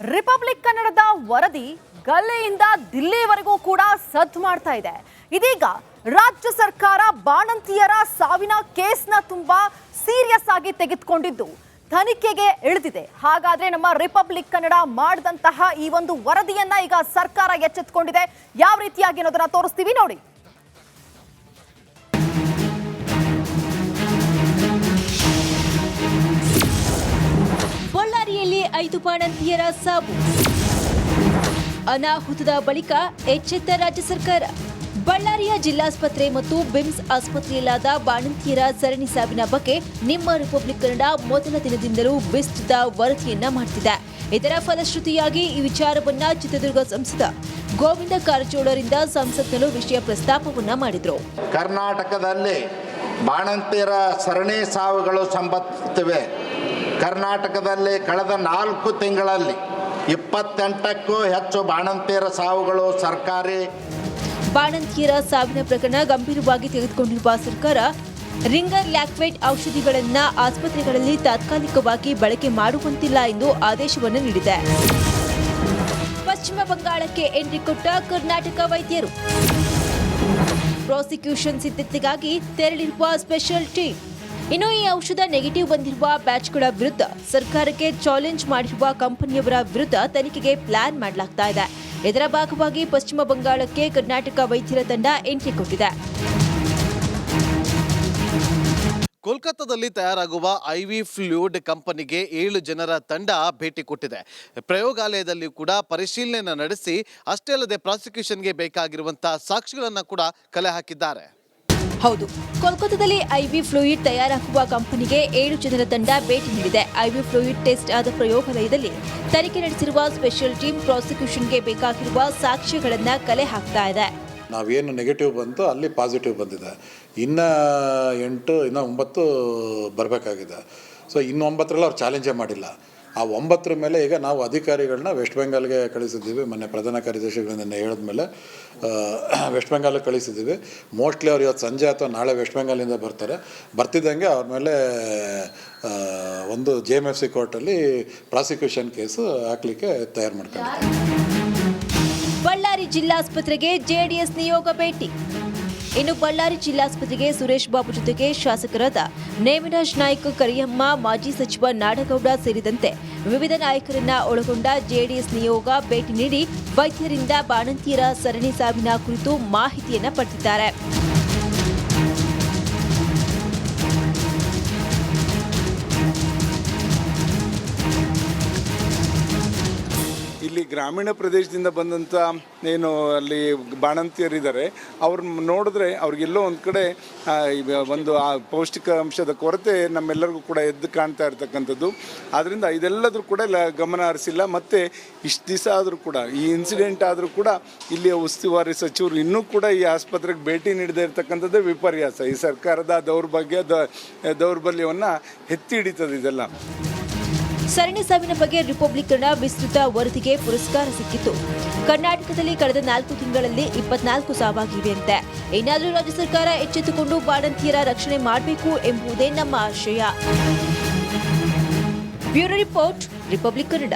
Republic ಕನ್ನಡದ ವರದಿ ಗಲ್ಲೆಯಿಂದ ದಿಲ್ಲಿವರೆಗೂ ಕೂಡ ಸದ್ದು ಮಾಡ್ತಾ ಇದೆ. ಇದೀಗ ರಾಜ್ಯ ಸರ್ಕಾರ ಬಾಣಂತಿಯರ ಸಾವಿನ ಕೇಸ್ನ ತುಂಬಾ ಸೀರಿಯಸ್ ಆಗಿ ತೆಗೆದುಕೊಂಡಿದ್ದು ತನಿಖೆಗೆ ಇಳಿದಿದೆ. ಹಾಗಾದ್ರೆ ನಮ್ಮ ರಿಪಬ್ಲಿಕ್ ಕನ್ನಡ ಮಾಡಿದಂತಹ ಈ ಒಂದು ವರದಿಯನ್ನ ಈಗ ಸರ್ಕಾರ ಎಚ್ಚೆತ್ತುಕೊಂಡಿದೆ. ಯಾವ ರೀತಿಯಾಗಿ ಅನ್ನೋದನ್ನ ತೋರಿಸ್ತೀವಿ ನೋಡಿ. ಬಳ್ಳಾರಿಯಲ್ಲಿ 5 ಬಾಣಂತಿಯರ ಸಾವು. ಅನಾಹುತದ ಬಳಿಕ ಎಚ್ಚೆತ್ತ ರಾಜ್ಯ ಸರ್ಕಾರ. ಬಳ್ಳಾರಿಯ ಜಿಲ್ಲಾಸ್ಪತ್ರೆ ಮತ್ತು ಬಿಮ್ಸ್ ಆಸ್ಪತ್ರೆಯಲ್ಲಾದ ಬಾಣಂತಿಯರ ಸರಣಿ ಸಾವಿನ ಬಗ್ಗೆ ನಿಮ್ಮ ರಿಪಬ್ಲಿಕ್ ಕನ್ನಡ ಮೊದಲ ದಿನದಿಂದಲೂ ವಿಸ್ತೃತ ವರದಿಯನ್ನ ಮಾಡುತ್ತಿದೆ. ಇದರ ಫಲಶ್ರುತಿಯಾಗಿ ಈ ವಿಚಾರವನ್ನ ಚಿತ್ರದುರ್ಗ ಸಂಸದ ಗೋವಿಂದ ಕಾರಜೋಳರಿಂದ ಸಂಸತ್ನಲ್ಲೂ ವಿಷಯ ಪ್ರಸ್ತಾಪವನ್ನ ಮಾಡಿದ್ರು. ಕರ್ನಾಟಕದಲ್ಲಿ ಬಾಣಂತಿಯರ ಸರಣಿ ಸಾವುಗಳು ಸಂಭವಿಸುತ್ತಿವೆ. ಕರ್ನಾಟಕದಲ್ಲಿ ಕಳೆದ 4 ತಿಂಗಳಲ್ಲಿ 28ಕ್ಕೂ ಹೆಚ್ಚು ಬಾಣಂತಿಯರ ಸಾವುಗಳು ಸರ್ಕಾರಿ. ಬಾಣಂತಿಯರ ಸಾವಿನ ಪ್ರಕರಣ ಗಂಭೀರವಾಗಿ ತೆಗೆದುಕೊಂಡಿರುವ ಸರ್ಕಾರ ರಿಂಗರ್ ಲ್ಯಾಕ್ವೇಟ್ ಔಷಧಿಗಳನ್ನು ಆಸ್ಪತ್ರೆಗಳಲ್ಲಿ ತಾತ್ಕಾಲಿಕವಾಗಿ ಬಳಕೆ ಮಾಡುವಂತಿಲ್ಲ ಎಂದು ಆದೇಶವನ್ನು ನೀಡಿದೆ. ಪಶ್ಚಿಮ ಬಂಗಾಳಕ್ಕೆ ಎಂಟ್ರಿ ಕೊಟ್ಟ ಕರ್ನಾಟಕ ವೈದ್ಯರು. ಪ್ರಾಸಿಕ್ಯೂಷನ್ ಸಿದ್ಧತೆಗಾಗಿ ತೆರಳಿರುವ ಸ್ಪೆಷಲ್ ಟೀಮ್. ಇನ್ನು ಈ ಔಷಧ ನೆಗೆಟಿವ್ ಬಂದಿರುವ ಬ್ಯಾಚ್ಗಳ ವಿರುದ್ಧ ಸರ್ಕಾರಕ್ಕೆ ಚಾಲೆಂಜ್ ಮಾಡಿರುವ ಕಂಪನಿಯವರ ವಿರುದ್ಧ ತನಿಖೆಗೆ ಪ್ಲಾನ್ ಮಾಡಲಾಗ್ತಾ ಇದೆ. ಇದರ ಭಾಗವಾಗಿ ಪಶ್ಚಿಮ ಬಂಗಾಳಕ್ಕೆ ಕರ್ನಾಟಕ ವೈದ್ಯರ ತಂಡ ಎಂಟ್ರಿ ಕೊಟ್ಟಿದೆ. ಕೋಲ್ಕತ್ತಾದಲ್ಲಿ ತಯಾರಾಗುವ ಐವಿ ಫ್ಲೂಯಿಡ್ ಕಂಪನಿಗೆ 7 ಜನರ ತಂಡ ಭೇಟಿ ಕೊಟ್ಟಿದೆ. ಪ್ರಯೋಗಾಲಯದಲ್ಲಿ ಕೂಡ ಪರಿಶೀಲನೆ ನಡೆಸಿ ಅಷ್ಟೇ ಅಲ್ಲದೆ ಪ್ರಾಸಿಕ್ಯೂಷನ್ಗೆ ಬೇಕಾಗಿರುವಂತಹ ಸಾಕ್ಷಿಗಳನ್ನು ಕೂಡ ಕಲೆ ಹಾಕಿದ್ದಾರೆ. ಹೌದು, ಕೋಲ್ಕತ್ತಾದಲ್ಲಿ ಐವಿ ಫ್ಲೂಯಿಡ್ ತಯಾರಾಗುವ ಕಂಪನಿಗೆ 7 ಜನರ ತಂಡ ಭೇಟಿ ನೀಡಿದೆ. ಐವಿ ಫ್ಲೂಯಿಡ್ ಟೆಸ್ಟ್ ಆದ ಪ್ರಯೋಗಾಲಯದಲ್ಲಿ ತನಿಖೆ ನಡೆಸಿರುವ ಸ್ಪೆಷಲ್ ಟೀಮ್ ಪ್ರಾಸಿಕ್ಯೂಷನ್ಗೆ ಬೇಕಾಗಿರುವ ಸಾಕ್ಷ್ಯಗಳನ್ನು ಕಲೆ ಹಾಕ್ತಾ ಇದೆ. ನಾವೇನು ನೆಗೆಟಿವ್ ಬಂತು ಅಲ್ಲಿ ಪಾಸಿಟಿವ್ ಬಂದಿದೆ. ಇನ್ನು 9 ಬರಬೇಕಾಗಿದೆ. ಸೊ ಇನ್ನು 9ರಲ್ಲಿ ಅವ್ರು ಚಾಲೆಂಜೇ ಮಾಡಿಲ್ಲ. ಆ 9ರ ಮೇಲೆ ಈಗ ನಾವು ಅಧಿಕಾರಿಗಳನ್ನ ವೆಸ್ಟ್ ಬೆಂಗಾಲ್ಗೆ ಕಳಿಸಿದ್ದೀವಿ. ಮೊನ್ನೆ ಪ್ರಧಾನ ಕಾರ್ಯದರ್ಶಿಗಳಿಂದ ಹೇಳಿದ್ಮೇಲೆ ವೆಸ್ಟ್ ಬೆಂಗಾಲ್ಗೆ ಕಳಿಸಿದ್ದೀವಿ. ಮೋಸ್ಟ್ಲಿ ಅವ್ರು ಇವತ್ತು ಸಂಜೆ ಅಥವಾ ನಾಳೆ ವೆಸ್ಟ್ ಬೆಂಗಾಲಿಂದ ಬರ್ತಿದ್ದಂಗೆ ಅವ್ರ ಮೇಲೆ ಒಂದು JMFC ಕೋರ್ಟಲ್ಲಿ ಪ್ರಾಸಿಕ್ಯೂಷನ್ ಕೇಸು ಹಾಕಲಿಕ್ಕೆ ತಯಾರು ಮಾಡ್ಕೊಂಡಿದ್ದಾರೆ. ಬಳ್ಳಾರಿ ಜಿಲ್ಲಾಸ್ಪತ್ರೆಗೆ JDS ನಿಯೋಗ ಭೇಟಿ. ಇನ್ನು ಬಳ್ಳಾರಿ ಜಿಲ್ಲಾಸ್ಪತ್ರೆಗೆ ಸುರೇಶ್ ಬಾಬು ಜೊತೆಗೆ ಶಾಸಕರಾದ ನೇಮಿರಾಜ್ ನಾಯ್ಕ, ಕರಿಯಮ್ಮ, ಮಾಜಿ ಸಚಿವ ನಾಡಗೌಡ ಸೇರಿದಂತೆ ವಿವಿಧ ನಾಯಕರನ್ನ ಒಳಗೊಂಡ JDS ನಿಯೋಗ ಭೇಟಿ ನೀಡಿ ವೈದ್ಯರಿಂದ ಬಾಣಂತಿಯರ ಸರಣಿ ಸಾವಿನ ಕುರಿತು ಮಾಹಿತಿಯನ್ನ ಪಡೆದಿದ್ದಾರೆ. ಇಲ್ಲಿ ಗ್ರಾಮೀಣ ಪ್ರದೇಶದಿಂದ ಬಂದಂಥ ಏನು ಅಲ್ಲಿ ಬಾಣಂತಿಯರಿದ್ದಾರೆ ಅವ್ರನ್ನ ನೋಡಿದ್ರೆ ಅವ್ರಿಗೆಲ್ಲೋ ಒಂದು ಕಡೆ ಒಂದು ಆ ಪೌಷ್ಟಿಕಾಂಶದ ಕೊರತೆ ನಮ್ಮೆಲ್ಲರಿಗೂ ಕೂಡ ಎದ್ದು ಕಾಣ್ತಾ ಇರ್ತಕ್ಕಂಥದ್ದು. ಆದ್ದರಿಂದ ಇದೆಲ್ಲದರೂ ಕೂಡ ಗಮನ ಹರಿಸಿಲ್ಲ. ಮತ್ತು ಇಷ್ಟು ದಿವಸ ಆದರೂ ಕೂಡ ಈ ಇನ್ಸಿಡೆಂಟ್ ಆದರೂ ಕೂಡ ಇಲ್ಲಿಯ ಉಸ್ತುವಾರಿ ಸಚಿವರು ಇನ್ನೂ ಕೂಡ ಈ ಆಸ್ಪತ್ರೆಗೆ ಭೇಟಿ ನೀಡದೇ ಇರತಕ್ಕಂಥದ್ದೇ ವಿಪರ್ಯಾಸ. ಈ ಸರ್ಕಾರದ ದೌರ್ಬಲ್ಯವನ್ನು ಎತ್ತಿ ಹಿಡಿತದೆ ಇದೆಲ್ಲ. ಸರಣಿ ಸಾವಿನ ಬಗ್ಗೆ ರಿಪಬ್ಲಿಕ್ ಕನ್ನಡ ವಿಸ್ತೃತ ವರದಿಗೆ ಪುರಸ್ಕಾರ ಸಿಕ್ಕಿತ್ತು. ಕರ್ನಾಟಕದಲ್ಲಿ ಕಳೆದ 4 ತಿಂಗಳಲ್ಲಿ 24 ಸಾವಾಗಿವೆಯಂತೆ. ಏನಾದರೂ ರಾಜ್ಯ ಸರ್ಕಾರ ಎಚ್ಚೆತ್ತುಕೊಂಡು ಬಾಣಂತಿಯರ ರಕ್ಷಣೆ ಮಾಡಬೇಕು ಎಂಬುದೇ ನಮ್ಮ ಆಶಯ. Bureau report, republic Kannada.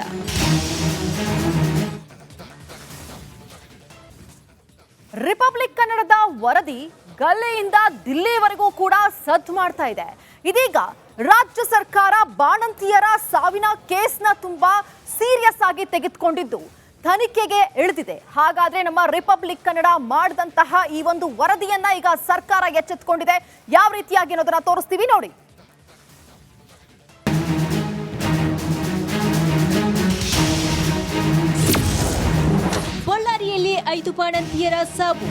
Republic ಕನ್ನಡದ ವರದಿ ಗಲ್ಲೆಯಿಂದ ದಿಲ್ಲಿವರೆಗೂ ಕೂಡ ಸದ್ದು ಮಾಡ್ತಾ ಇದೆ. ಇದೀಗ ರಾಜ್ಯ ಸರ್ಕಾರ ಬಾಣಂತಿಯರ ಸಾವಿನ ಕೇಸ್ನ ತುಂಬಾ ಸೀರಿಯಸ್ ಆಗಿ ತೆಗೆದುಕೊಂಡಿದ್ದು ತನಿಖೆಗೆ ಇಳಿದಿದೆ. ಹಾಗಾದ್ರೆ ನಮ್ಮ ರಿಪಬ್ಲಿಕ್ ಕನ್ನಡ ಮಾಡಿದಂತಹ ಈ ಒಂದು ವರದಿಯನ್ನ ಈಗ ಸರ್ಕಾರ ಎಚ್ಚೆತ್ತುಕೊಂಡಿದೆ. ಯಾವ ರೀತಿಯಾಗಿ ಅನ್ನೋದನ್ನ ತೋರಿಸ್ತೀವಿ ನೋಡಿ. ಬಳ್ಳಾರಿಯಲ್ಲಿ 5 ಬಾಣಂತಿಯರ ಸಾವು.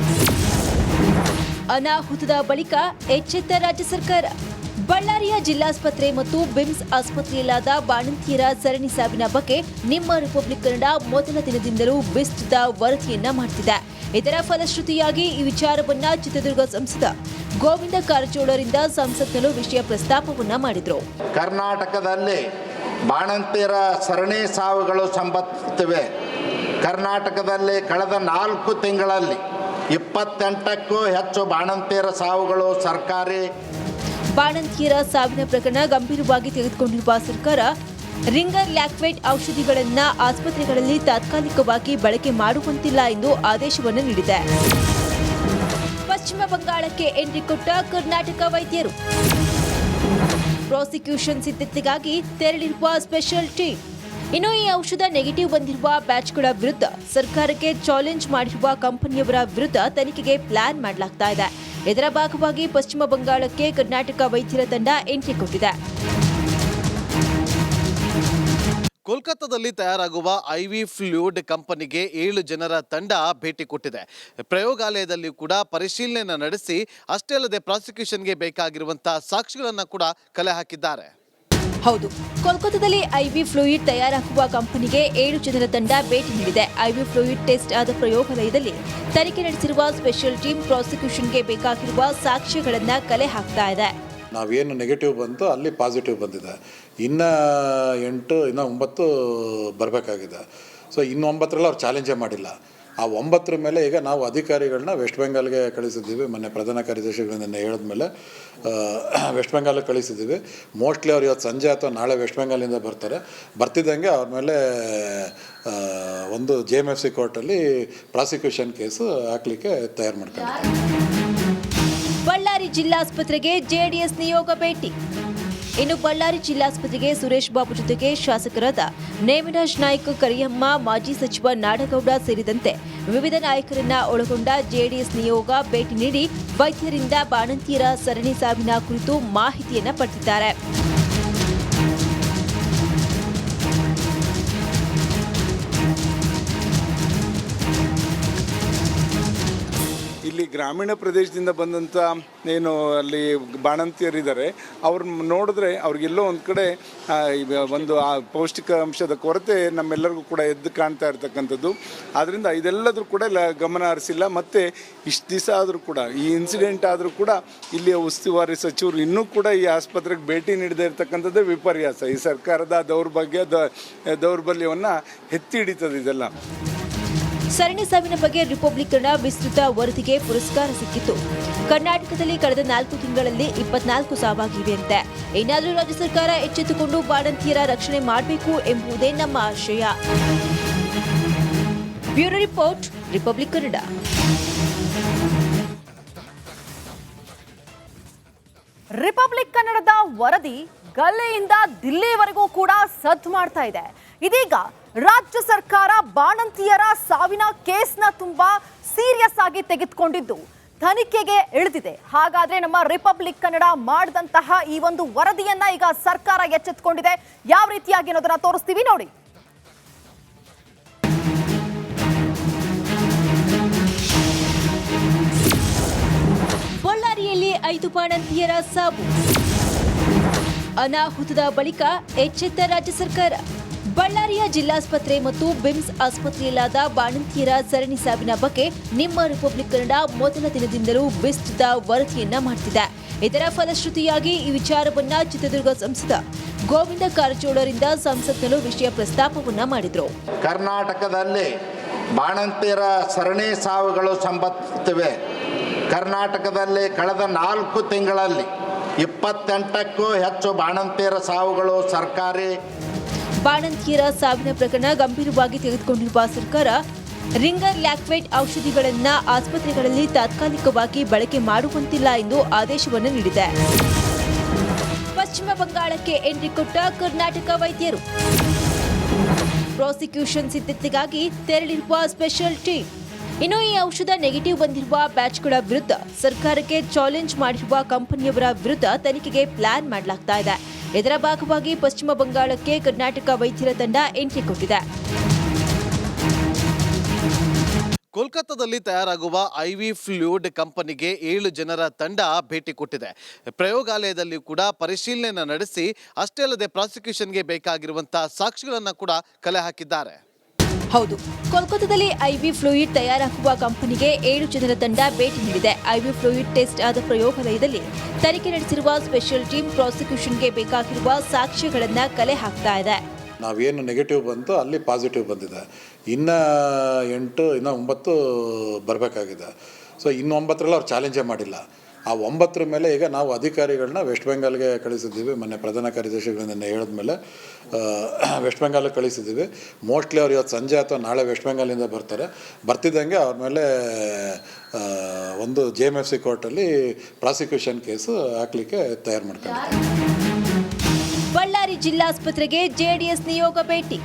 ಅನಾಹುತದ ಬಳಿಕ ಎಚ್ಚೆತ್ತ ರಾಜ್ಯ ಸರ್ಕಾರ. ಬಳ್ಳಾರಿಯ ಜಿಲ್ಲಾಸ್ಪತ್ರೆ ಮತ್ತು ಬಿಮ್ಸ್ ಆಸ್ಪತ್ರೆಯಲ್ಲಾದ ಬಾಣಂತಿಯರ ಸರಣಿ ಸಾವಿನ ಬಗ್ಗೆ ನಿಮ್ಮ ರಿಪಬ್ಲಿಕ್ ಕನ್ನಡ ಮೊದಲ ದಿನದಿಂದಲೂ ವಿಸ್ತೃತ ವರದಿಯನ್ನ ಮಾಡುತ್ತಿದೆ. ಇದರ ಫಲಶ್ರುತಿಯಾಗಿ ಈ ವಿಚಾರವನ್ನ ಚಿತ್ರದುರ್ಗ ಸಂಸದ ಗೋವಿಂದ ಕಾರಜೋಳರಿಂದ ಸಂಸತ್ನಲ್ಲೂ ವಿಷಯ ಪ್ರಸ್ತಾಪವನ್ನ ಮಾಡಿದ್ರು. ಕರ್ನಾಟಕದಲ್ಲಿ ಬಾಣಂತಿಯರ ಸರಣಿ ಸಾವುಗಳು ಸಂಭವಿಸುತ್ತಿವೆ. ಕರ್ನಾಟಕದಲ್ಲಿ ಕಳೆದ 4 ತಿಂಗಳಲ್ಲಿ 28ಕ್ಕೂ ಹೆಚ್ಚು ಬಾಣಂತಿಯರ ಸಾವುಗಳು ಸರ್ಕಾರಿ. ಬಾಣಂತಿಯರ ಸಾವಿನ ಪ್ರಕರಣ ಗಂಭೀರವಾಗಿ ತೆಗೆದುಕೊಂಡಿರುವ ಸರ್ಕಾರ ರಿಂಗರ್ ಲ್ಯಾಕ್ವೇಟ್ ಔಷಧಿಗಳನ್ನು ಆಸ್ಪತ್ರೆಗಳಲ್ಲಿ ತಾತ್ಕಾಲಿಕವಾಗಿ ಬಳಕೆ ಮಾಡುವಂತಿಲ್ಲ ಎಂದು ಆದೇಶವನ್ನು ನೀಡಿದೆ. ಪಶ್ಚಿಮ ಬಂಗಾಳಕ್ಕೆ ಎಂಟ್ರಿ ಕೊಟ್ಟ ಕರ್ನಾಟಕ ವೈದ್ಯರು. ಪ್ರಾಸಿಕ್ಯೂಷನ್ ಸಿದ್ಧತೆಗಾಗಿ ತೆರಳಿರುವ ಸ್ಪೆಷಲ್ ಟೀಮ್. ಇನ್ನು ಈ ಔಷಧ ನೆಗೆಟಿವ್ ಬಂದಿರುವ ಬ್ಯಾಚ್ಗಳ ವಿರುದ್ಧ ಸರ್ಕಾರಕ್ಕೆ ಚಾಲೆಂಜ್ ಮಾಡಿರುವ ಕಂಪನಿಯವರ ವಿರುದ್ಧ ತನಿಖೆಗೆ ಪ್ಲಾನ್ ಮಾಡಲಾಗ್ತಾ ಇದೆ. ಇದರ ಭಾಗವಾಗಿ ಪಶ್ಚಿಮ ಬಂಗಾಳಕ್ಕೆ ಕರ್ನಾಟಕ ವೈದ್ಯರ ತಂಡ ಎಂಟ್ರಿ ಕೊಟ್ಟಿದೆ. ಕೋಲ್ಕತ್ತಾದಲ್ಲಿ ತಯಾರಾಗುವ ಐವಿ ಫ್ಲೂಯಿಡ್ ಕಂಪನಿಗೆ 7 ಜನರ ತಂಡ ಭೇಟಿ ಕೊಟ್ಟಿದೆ. ಪ್ರಯೋಗಾಲಯದಲ್ಲಿ ಕೂಡ ಪರಿಶೀಲನೆ ನಡೆಸಿ ಅಷ್ಟೇ ಅಲ್ಲದೆ ಪ್ರಾಸಿಕ್ಯೂಷನ್ಗೆ ಬೇಕಾಗಿರುವಂತಹ ಸಾಕ್ಷಿಗಳನ್ನು ಕೂಡ ಕಲೆ ಹಾಕಿದ್ದಾರೆ. ಹೌದು, ಕೋಲ್ಕತ್ತಾದಲ್ಲಿ ಐವಿ ಫ್ಲೂಯಿಡ್ ತಯಾರಾಗುವ ಕಂಪನಿಗೆ 7 ಜನರ ತಂಡ ಭೇಟಿ ನೀಡಿದೆ. ಐವಿ ಫ್ಲೂಯಿಡ್ ಟೆಸ್ಟ್ ಆದ ಪ್ರಯೋಗಾಲಯದಲ್ಲಿ ತನಿಖೆ ನಡೆಸಿರುವ ಸ್ಪೆಷಲ್ ಟೀಮ್ ಪ್ರಾಸಿಕ್ಯೂಷನ್ಗೆ ಬೇಕಾಗಿರುವ ಸಾಕ್ಷ್ಯಗಳನ್ನು ಕಲೆ ಹಾಕ್ತಾ ಇದೆ. ನಾವೇನು ನೆಗೆಟಿವ್ ಬಂತು ಅಲ್ಲಿ ಪಾಸಿಟಿವ್ ಬಂದಿದೆ. ಇನ್ನು 9 ಬರಬೇಕಾಗಿದೆ. ಸೊ ಇನ್ನು 9ರಲ್ಲಿ ಅವ್ರು ಚಾಲೆಂಜೇ ಮಾಡಿಲ್ಲ. ಆ 9 ಮೇಲೆ ಈಗ ನಾವು ಅಧಿಕಾರಿಗಳನ್ನ ವೆಸ್ಟ್ ಬೆಂಗಾಲ್ಗೆ ಕಳಿಸಿದ್ದೀವಿ. ಮೊನ್ನೆ ಪ್ರಧಾನ ಕಾರ್ಯದರ್ಶಿಗಳಿಂದ ಹೇಳಿದ್ಮೇಲೆ ವೆಸ್ಟ್ ಬೆಂಗಾಲ್ಗೆ ಕಳಿಸಿದ್ದೀವಿ. ಮೋಸ್ಟ್ಲಿ ಅವ್ರು ಇವತ್ತು ಸಂಜೆ ಅಥವಾ ನಾಳೆ ವೆಸ್ಟ್ ಬೆಂಗಾಲಿಂದ ಬರ್ತಿದ್ದಂಗೆ ಅವ್ರ ಮೇಲೆ ಒಂದು JMFC ಕೋರ್ಟಲ್ಲಿ ಪ್ರಾಸಿಕ್ಯೂಷನ್ ಕೇಸು ಹಾಕಲಿಕ್ಕೆ ತಯಾರು ಮಾಡ್ಕೊಂಡಿದ್ದಾರೆ. ಬಳ್ಳಾರಿ ಜಿಲ್ಲಾಸ್ಪತ್ರೆಗೆ ಜೆಡಿಎಸ್ ನಿಯೋಗ ಭೇಟಿ. ಇನ್ನು ಬಳ್ಳಾರಿ ಜಿಲ್ಲಾಸ್ಪತ್ರೆಗೆ ಸುರೇಶ್ ಬಾಬು ಜೊತೆಗೆ ಶಾಸಕರಾದ ನೇಮಿರಾಜ್ ನಾಯ್ಕ, ಕರಿಯಮ್ಮ, ಮಾಜಿ ಸಚಿವ ನಾಡಗೌಡ ಸೇರಿದಂತೆ ವಿವಿಧ ನಾಯಕರನ್ನ ಒಳಗೊಂಡ ಜೆಡಿಎಸ್ ನಿಯೋಗ ಭೇಟಿ ನೀಡಿ ವೈದ್ಯರಿಂದ ಬಾಣಂತಿಯರ ಸರಣಿ ಸಾವಿನ ಕುರಿತು ಮಾಹಿತಿಯನ್ನ ಪಡೆದಿದ್ದಾರೆ. ಇಲ್ಲಿ ಗ್ರಾಮೀಣ ಪ್ರದೇಶದಿಂದ ಬಂದಂಥ ಏನು ಅಲ್ಲಿ ಬಾಣಂತಿಯರಿದ್ದಾರೆ ಅವ್ರನ್ನ ನೋಡಿದ್ರೆ ಅವ್ರಿಗೆಲ್ಲೋ ಒಂದು ಕಡೆ ಒಂದು ಆ ಪೌಷ್ಟಿಕಾಂಶದ ಕೊರತೆ ನಮ್ಮೆಲ್ಲರಿಗೂ ಕೂಡ ಎದ್ದು ಕಾಣ್ತಾ ಇರ್ತಕ್ಕಂಥದ್ದು. ಆದ್ದರಿಂದ ಇದೆಲ್ಲದರೂ ಕೂಡ ಗಮನ ಹರಿಸಿಲ್ಲ. ಮತ್ತು ಇಷ್ಟು ದಿವಸ ಆದರೂ ಕೂಡ ಈ ಇನ್ಸಿಡೆಂಟ್ ಆದರೂ ಕೂಡ ಇಲ್ಲಿಯ ಉಸ್ತುವಾರಿ ಸಚಿವರು ಇನ್ನೂ ಕೂಡ ಈ ಆಸ್ಪತ್ರೆಗೆ ಭೇಟಿ ನೀಡದೇ ಇರತಕ್ಕಂಥದ್ದೇ ವಿಪರ್ಯಾಸ. ಈ ಸರ್ಕಾರದ ದೌರ್ಬಲ್ಯವನ್ನು ಎತ್ತಿ ಹಿಡಿತದೆ ಇದೆಲ್ಲ. ಸರಣಿ ಸಾವಿನ ಬಗ್ಗೆ ರಿಪಬ್ಲಿಕನ್ನ ವಿಸ್ತೃತ ವರದಿಗೆ ಪುರಸ್ಕಾರ ಸಿಕ್ಕಿತ್ತು. ಕರ್ನಾಟಕದಲ್ಲಿ ಕಳೆದ 4 ತಿಂಗಳಲ್ಲಿ 24 ಸಾವಾಗಿವೆಯಂತೆ. ಏನಾದರೂ ರಾಜ್ಯ ಸರ್ಕಾರ ಎಚ್ಚೆತ್ತುಕೊಂಡು ಬಾಣಂತಿಯರ ರಕ್ಷಣೆ ಮಾಡಬೇಕು ಎಂಬುದೇ ನಮ್ಮ ಆಶಯ. Bureau report, republic Kannada. Republic ಕನ್ನಡದ ವರದಿ ಗಲ್ಲೆಯಿಂದ ದಿಲ್ಲಿವರೆಗೂ ಕೂಡ ಸದ್ದು ಮಾಡ್ತಾ ಇದೆ. ಇದೀಗ ರಾಜ್ಯ ಸರ್ಕಾರ ಬಾಣಂತಿಯರ ಸಾವಿನ ಕೇಸ್ನ ತುಂಬಾ ಸೀರಿಯಸ್ ಆಗಿ ತೆಗೆದುಕೊಂಡಿದ್ದು ತನಿಖೆಗೆ ಇಳಿದಿದೆ. ಹಾಗಾದ್ರೆ ನಮ್ಮ ರಿಪಬ್ಲಿಕ್ ಕನ್ನಡ ಮಾಡಿದಂತಹ ಈ ಒಂದು ವರದಿಯನ್ನ ಈಗ ಸರ್ಕಾರ ಎಚ್ಚೆತ್ತುಕೊಂಡಿದೆ. ಯಾವ ರೀತಿಯಾಗಿ ಅನ್ನೋದನ್ನ ತೋರಿಸ್ತೀವಿ ನೋಡಿ. ಬಳ್ಳಾರಿಯಲ್ಲಿ 5 ಬಾಣಂತಿಯರ ಸಾವು. ಅನಾಹುತದ ಬಳಿಕ ಎಚ್ಚೆತ್ತ ರಾಜ್ಯ ಸರ್ಕಾರ. ಬಳ್ಳಾರಿಯ ಜಿಲ್ಲಾಸ್ಪತ್ರೆ ಮತ್ತು ಬಿಮ್ಸ್ ಆಸ್ಪತ್ರೆಯಲ್ಲಾದ ಬಾಣಂತಿಯರ ಸರಣಿ ಸಾವಿನ ಬಗ್ಗೆ ನಿಮ್ಮ ರಿಪಬ್ಲಿಕ್ ಕನ್ನಡ ಮೊದಲ ದಿನದಿಂದಲೂ ವಿಸ್ತೃತ ವರದಿಯನ್ನ ಮಾಡುತ್ತಿದೆ. ಇದರ ಫಲಶ್ರುತಿಯಾಗಿ ಈ ವಿಚಾರವನ್ನ ಚಿತ್ರದುರ್ಗ ಸಂಸದ ಗೋವಿಂದ ಕಾರಜೋಳರಿಂದ ಸಂಸತ್ನಲ್ಲೂ ವಿಷಯ ಪ್ರಸ್ತಾಪವನ್ನ ಮಾಡಿದ್ರು. ಕರ್ನಾಟಕದಲ್ಲಿ ಬಾಣಂತಿಯರ ಸರಣಿ ಸಾವುಗಳು ಸಂಭವಿಸುತ್ತಿವೆ. ಕರ್ನಾಟಕದಲ್ಲಿ ಕಳೆದ 4 ತಿಂಗಳಲ್ಲಿ 28ಕ್ಕೂ ಹೆಚ್ಚು ಬಾಣಂತಿಯರ ಸಾವುಗಳು ಸರ್ಕಾರಿ. ಬಾಣಂತಿಯರ ಸಾವಿನ ಪ್ರಕರಣ ಗಂಭೀರವಾಗಿ ತೆಗೆದುಕೊಂಡಿರುವ ಸರ್ಕಾರ ರಿಂಗರ್ ಲ್ಯಾಕ್ವೇಟ್ ಔಷಧಿಗಳನ್ನು ಆಸ್ಪತ್ರೆಗಳಲ್ಲಿ ತಾತ್ಕಾಲಿಕವಾಗಿ ಬಳಕೆ ಮಾಡುವಂತಿಲ್ಲ ಎಂದು ಆದೇಶವನ್ನು ನೀಡಿದೆ. ಪಶ್ಚಿಮ ಬಂಗಾಳಕ್ಕೆ ಎಂಟ್ರಿ ಕೊಟ್ಟ ಕರ್ನಾಟಕ ವೈದ್ಯರು. ಪ್ರಾಸಿಕ್ಯೂಷನ್ ಸಿದ್ಧತೆಗಾಗಿ ತೆರಳಿರುವ ಸ್ಪೆಷಲ್ ಟೀಮ್. ಇನ್ನು ಈ ಔಷಧ ನೆಗೆಟಿವ್ ಬಂದಿರುವ ಬ್ಯಾಚ್ಗಳ ವಿರುದ್ಧ ಸರ್ಕಾರಕ್ಕೆ ಚಾಲೆಂಜ್ ಮಾಡಿರುವ ಕಂಪನಿಯವರ ವಿರುದ್ಧ ತನಿಖೆಗೆ ಪ್ಲಾನ್ ಮಾಡಲಾಗ್ತಾ ಇದೆ. ಇದರ ಭಾಗವಾಗಿ ಪಶ್ಚಿಮ ಬಂಗಾಳಕ್ಕೆ ಕರ್ನಾಟಕ ವೈದ್ಯರ ತಂಡ ಎಂಟ್ರಿ ಕೊಟ್ಟಿದೆ. ಕೋಲ್ಕತ್ತಾದಲ್ಲಿ ತಯಾರಾಗುವ ಐವಿ ಫ್ಲೂಯಿಡ್ ಕಂಪನಿಗೆ 7 ಜನರ ತಂಡ ಭೇಟಿ ಕೊಟ್ಟಿದೆ. ಪ್ರಯೋಗಾಲಯದಲ್ಲಿ ಕೂಡ ಪರಿಶೀಲನೆ ನಡೆಸಿ ಅಷ್ಟೇ ಅಲ್ಲದೆ ಪ್ರಾಸಿಕ್ಯೂಷನ್ಗೆ ಬೇಕಾಗಿರುವಂತಹ ಸಾಕ್ಷಿಗಳನ್ನು ಕೂಡ ಕಲೆ ಹಾಕಿದ್ದಾರೆ. ಹೌದು, ಕೋಲ್ಕತ್ತಾದಲ್ಲಿ ಐವಿ ಫ್ಲೂಯಿಡ್ ತಯಾರಾಗುವ ಕಂಪನಿಗೆ 7 ಜನರ ತಂಡ ಭೇಟಿ ನೀಡಿದೆ. ಐವಿ ಫ್ಲೂಯಿಡ್ ಟೆಸ್ಟ್ ಆದ ಪ್ರಯೋಗಾಲಯದಲ್ಲಿ ತನಿಖೆ ನಡೆಸಿರುವ ಸ್ಪೆಷಲ್ ಟೀಮ್ ಪ್ರಾಸಿಕ್ಯೂಷನ್ಗೆ ಬೇಕಾಗಿರುವ ಸಾಕ್ಷ್ಯಗಳನ್ನು ಕಲೆ ಹಾಕ್ತಾ ಇದೆ. ನಾವೇನು ನೆಗೆಟಿವ್ ಬಂತು ಅಲ್ಲಿ ಪಾಸಿಟಿವ್ ಬಂದಿದೆ. ಇನ್ನು 9 ಬರಬೇಕಾಗಿದೆ. ಸೊ ಇನ್ನು 9ರಲ್ಲಿ ಅವ್ರು ಚಾಲೆಂಜೇ ಮಾಡಿಲ್ಲ. ಆ ಆ 9 ಮೇಲೆ ಈಗ ನಾವು ಅಧಿಕಾರಿಗಳನ್ನ ವೆಸ್ಟ್ ಬೆಂಗಾಲ್ಗೆ ಕಳಿಸಿದ್ದೀವಿ. ಮೊನ್ನೆ ಪ್ರಧಾನ ಕಾರ್ಯದರ್ಶಿಗಳಿಂದ ಹೇಳಿದ್ಮೇಲೆ ವೆಸ್ಟ್ ಬೆಂಗಾಲ್ಗೆ ಕಳಿಸಿದ್ದೀವಿ. ಮೋಸ್ಟ್ಲಿ ಅವ್ರು ಇವತ್ತು ಸಂಜೆ ಅಥವಾ ನಾಳೆ ವೆಸ್ಟ್ ಬೆಂಗಾಲಿಂದ ಬರ್ತಿದ್ದಂಗೆ ಅವ್ರ ಮೇಲೆ ಒಂದು JMFC ಕೋರ್ಟಲ್ಲಿ ಪ್ರಾಸಿಕ್ಯೂಷನ್ ಕೇಸು ಹಾಕಲಿಕ್ಕೆ ತಯಾರು ಮಾಡ್ಕೊಂಡಿದ್ದಾರೆ. ಬಳ್ಳಾರಿ ಜಿಲ್ಲಾಸ್ಪತ್ರೆಗೆ ಜೆಡಿಎಸ್ ನಿಯೋಗ ಭೇಟಿ.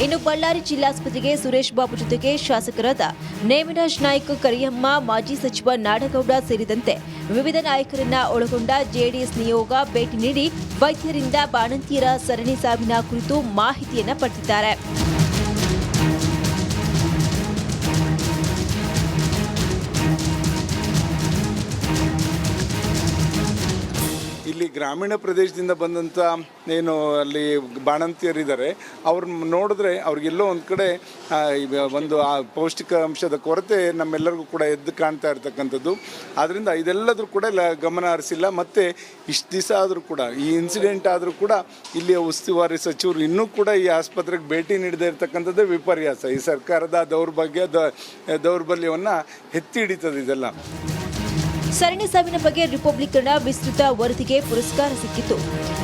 ಇನ್ನು ಬಳ್ಳಾರಿ ಜಿಲ್ಲಾಸ್ಪತ್ರೆಗೆ ಸುರೇಶ್ ಬಾಬು ಜೊತೆಗೆ ಶಾಸಕರಾದ ನೇಮಿರಾಜ್ ನಾಯ್ಕ್, ಕರಿಯಮ್ಮ, ಮಾಜಿ ಸಚಿವ ನಾಡಗೌಡ ಸೇರಿದಂತೆ ವಿವಿಧ ನಾಯಕರನ್ನ ಒಳಗೊಂಡ ಜೆಡಿಎಸ್ ನಿಯೋಗ ಭೇಟಿ ನೀಡಿ ವೈದ್ಯರಿಂದ ಬಾಣಂತಿಯರ ಸರಣಿ ಸಾವಿನ ಕುರಿತು ಮಾಹಿತಿಯನ್ನ ಪಡೆದಿದ್ದಾರೆ. ಇಲ್ಲಿ ಗ್ರಾಮೀಣ ಪ್ರದೇಶದಿಂದ ಬಂದಂಥ ಏನು ಅಲ್ಲಿ ಬಾಣಂತಿಯರಿದ್ದಾರೆ ಅವ್ರನ್ನ ನೋಡಿದ್ರೆ ಅವ್ರಿಗೆಲ್ಲೋ ಒಂದು ಕಡೆ ಒಂದು ಆ ಪೌಷ್ಟಿಕಾಂಶದ ಕೊರತೆ ನಮ್ಮೆಲ್ಲರಿಗೂ ಕೂಡ ಎದ್ದು ಕಾಣ್ತಾ ಇರ್ತಕ್ಕಂಥದ್ದು. ಆದ್ದರಿಂದ ಇದೆಲ್ಲದರೂ ಕೂಡ ಗಮನ ಹರಿಸಿಲ್ಲ. ಮತ್ತು ಇಷ್ಟು ದಿವಸ ಆದರೂ ಕೂಡ ಈ ಇನ್ಸಿಡೆಂಟ್ ಆದರೂ ಕೂಡ ಇಲ್ಲಿಯ ಉಸ್ತುವಾರಿ ಸಚಿವರು ಇನ್ನೂ ಕೂಡ ಈ ಆಸ್ಪತ್ರೆಗೆ ಭೇಟಿ ನೀಡದೇ ಇರತಕ್ಕಂಥದ್ದೇ ವಿಪರ್ಯಾಸ. ಈ ಸರ್ಕಾರದ ದೌರ್ಬಲ್ಯವನ್ನು ಎತ್ತಿ ಹಿಡಿತದೆ ಇದೆಲ್ಲ. ಸರಣಿ ಸಾವಿನ ಬಗ್ಗೆ ರಿಪಬ್ಲಿಕನ್ ವಿಸ್ತೃತ ವರದಿಗೆ ಪುರಸ್ಕಾರ ಸಿಕ್ಕಿತು.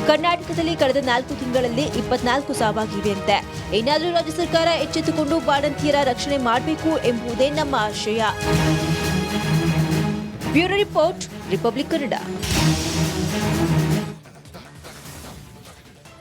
ಕರ್ನಾಟಕದಲ್ಲಿ ಕಳೆದ 4 ತಿಂಗಳಲ್ಲಿ 24 ಸಾವಾಗಿವೆಯಂತೆ. ಏನಾದರೂ ರಾಜ್ಯ ಸರ್ಕಾರ ಎಚ್ಚೆತ್ತುಕೊಂಡು ಬಾಣಂತಿಯರ ರಕ್ಷಣೆ ಮಾಡಬೇಕು ಎಂಬುದೇ ನಮ್ಮ ಆಶಯ. Bureau report, republic Kannada.